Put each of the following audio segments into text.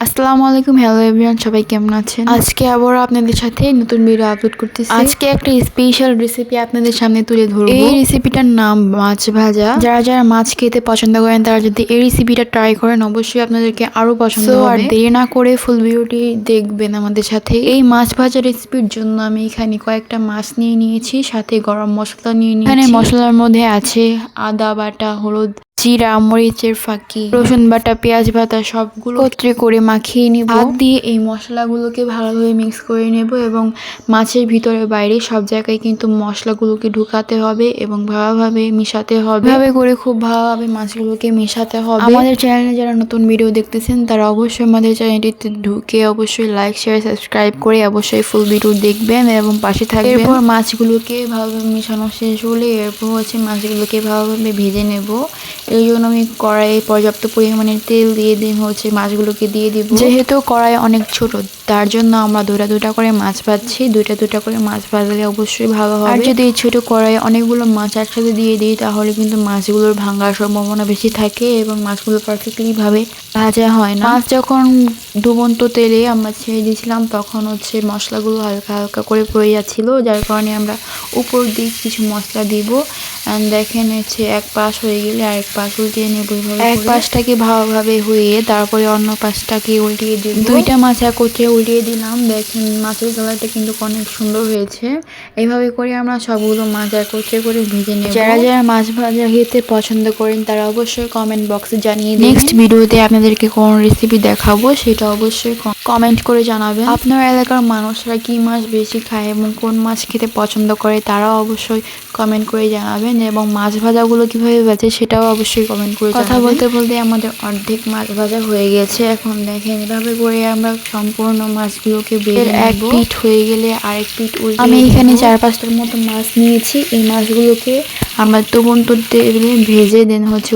আসসালামু আলাইকুম, hello everyone, সবাই কেমন আছেন? আজকে আবার আপনাদের সাথে নতুন ভিডিও আপলোড করতেছি। আজকে একটা স্পেশাল রেসিপি আপনাদের সামনে তুলে ধরবো। এই রেসিপিটার নাম মাছ ভাজা। যারা যারা মাছ খেতে পছন্দ করেন তারা যদি এই রেসিপিটা ট্রাই করেন অবশ্যই আপনাদেরকে আরো পছন্দ হবে। আর দেরি না করে ফুল ভিডিওটি দেখবেন আমাদের সাথে। এই মাছ ভাজা রেসিপির জন্য আমি এখানে কয়েকটা মাছ নিয়ে নিয়েছি, সাথে গরম মশলা নিয়ে নিয়েছি। এখানে মশলার মধ্যে আছে আদা বাটা, হলুদ, জিরা, মরিচের ফাঁকি, রসুন বাটা, পেঁয়াজ বাটা সবগুলো একত্রে করে মাখিয়ে নিব। হাত দিয়ে এই মশলাগুলোকে ভালোভাবে মিক্স করে নেব এবং মাছের ভিতরে বাইরে সব জায়গায় কিন্তু মশলাগুলোকে ঢুকাতে হবে এবং ভালোভাবে মিশাতে হবে। এভাবে করে খুব ভালোভাবে মাছগুলোকে মেশাতে হবে। আমাদের চ্যানেলে যারা নতুন ভিডিও দেখতেছেন তারা অবশ্যই আমাদের চ্যানেলটিতে ঢুকে অবশ্যই লাইক, শেয়ার, সাবস্ক্রাইব করে অবশ্যই ফুল ভিডিও দেখবেন এবং পাশে থাকবেন। এরপর মাছগুলোকে ভালোভাবে মেশানো শেষ হলে এরপর মাছগুলোকে ভালোভাবে ভেজে নেব। এই জন্য আমি কড়াইয়ে পর্যাপ্ত পরিমাণে তেল দিয়ে মাছগুলোকে দিয়ে দিব। যেহেতু কড়াই অনেক ছোট তার জন্য আমরা দুটা করে মাছ ভাজছি। দুটা করে মাছ ভাজলে অবশ্যই ভালো হবে। আর যদি এই ছোট কড়াইয়ে অনেকগুলো মাছ একসাথে দিয়ে দিই তাহলে কিন্তু মাছগুলোর ভাঙার সম্ভাবনা বেশি থাকে এবং মাছগুলো পারফেক্টলি ভাবে ভাজা হয় না। মাছ যখন ডুবন্ত তেলে আমরা ছেড়ে দিয়েছিলাম তখন মশলাগুলো হালকা হালকা করে পড়ে যাচ্ছিল, যার কারণে আমরা উপর দিয়ে কিছু মশলা দিব। দেখেন এক পাশ হয়ে গেলে আরেক পাশ উল্টিয়ে নেব। এক পাশটাকে ভালোভাবে হয়ে তারপরে অন্য পাশটাকে উল্টিয়ে দিব। দুইটা মাছ একত্রে উল্টিয়ে দিলাম। দেখেন মাছের কালারটা কিন্তু অনেক সুন্দর হয়েছে। এইভাবে করে আমরা সবগুলো মাছ একত্রে করে ভেজে নেব। যারা যারা মাছ ভাজা খেতে পছন্দ করেন তারা অবশ্যই কমেন্ট বক্সে জানিয়ে দিন। নেক্সট ভিডিওতে আপনাদেরকে কোন রেসিপি দেখাবো সেটা অবশ্যই কমেন্ট করে জানাবেন। আপনার এলাকার মানুষরা কি মাছ বেশি খায় এবং কোন মাছ খেতে পছন্দ করে তারাও অবশ্যই কমেন্ট করে জানাবেন এবং মাছ ভাজাগুলো কিভাবে ভাজে সেটাও অবশ্যই কমেন্ট করে জানাবেন। কথা বলতে বলতে আমাদের অর্ধেক মাছ ভাজা হয়ে গেছে। এখন দেখেন এভাবে করে আমরা সম্পূর্ণ মাছগুলোকে ভেজে নেব। এক পিঠ হয়ে গেলে আরেক পিঠ উল্টে আমি এখানে 4-5টার মতো মাছ নিয়েছি। এই মাছগুলোকে আমরা ডুবন্ত তেলে ভেজে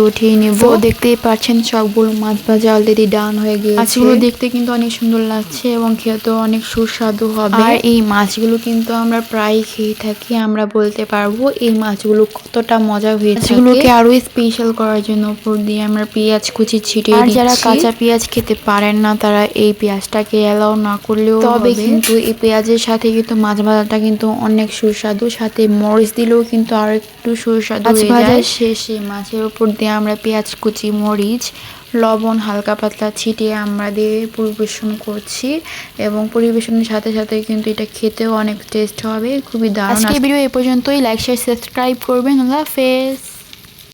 উঠিয়ে নেব। দেখতেই পাচ্ছেন সবগুলো মাছ ভাজা অলরেডি ডান হয়ে গিয়েছে। মাছগুলো দেখতে কিন্তু অনেক সুন্দর লাগছে এবং খেতেও অনেক সুস্বাদু হবে। আর এই মাছগুলো কিন্তু আমরা প্রায় খেয়ে থাকি। আমরা বলতে পারবো এই মাছগুলো কতটা মজা হয়েছে। এগুলোকে আরো স্পেশাল করার জন্য উপর দিয়ে আমরা পেঁয়াজ কুচি ছিটিয়ে দিচ্ছি। আর যারা কাঁচা পেঁয়াজ খেতে পারেন না তারা এই পেঁয়াজটাকে এলাও না করলেও হবে, কিন্তু এই পেঁয়াজের সাথে কিন্তু মাছ ভাজাটা কিন্তু অনেক সুস্বাদু। সাথে মরিচ দিলেও কিন্তু আরো একটু সুস্বাদু হয়ে যায়। ভাজার শেষে মাছের উপর দিয়ে আমরা পেঁয়াজ কুচি, মরিচ, লবণ হালকা পাতলা ছিটিয়ে আমরা দিয়ে পরিবেশন করছি এবং পরিবেশনের সাথে সাথে কিন্তু এটা খেতেও অনেক টেস্ট হবে, খুবই দারুণ। আজকে ভিডিও এ পর্যন্তই। লাইক, শেয়ার, সাবস্ক্রাইব করবেন। আল্লাহ হাফেজ।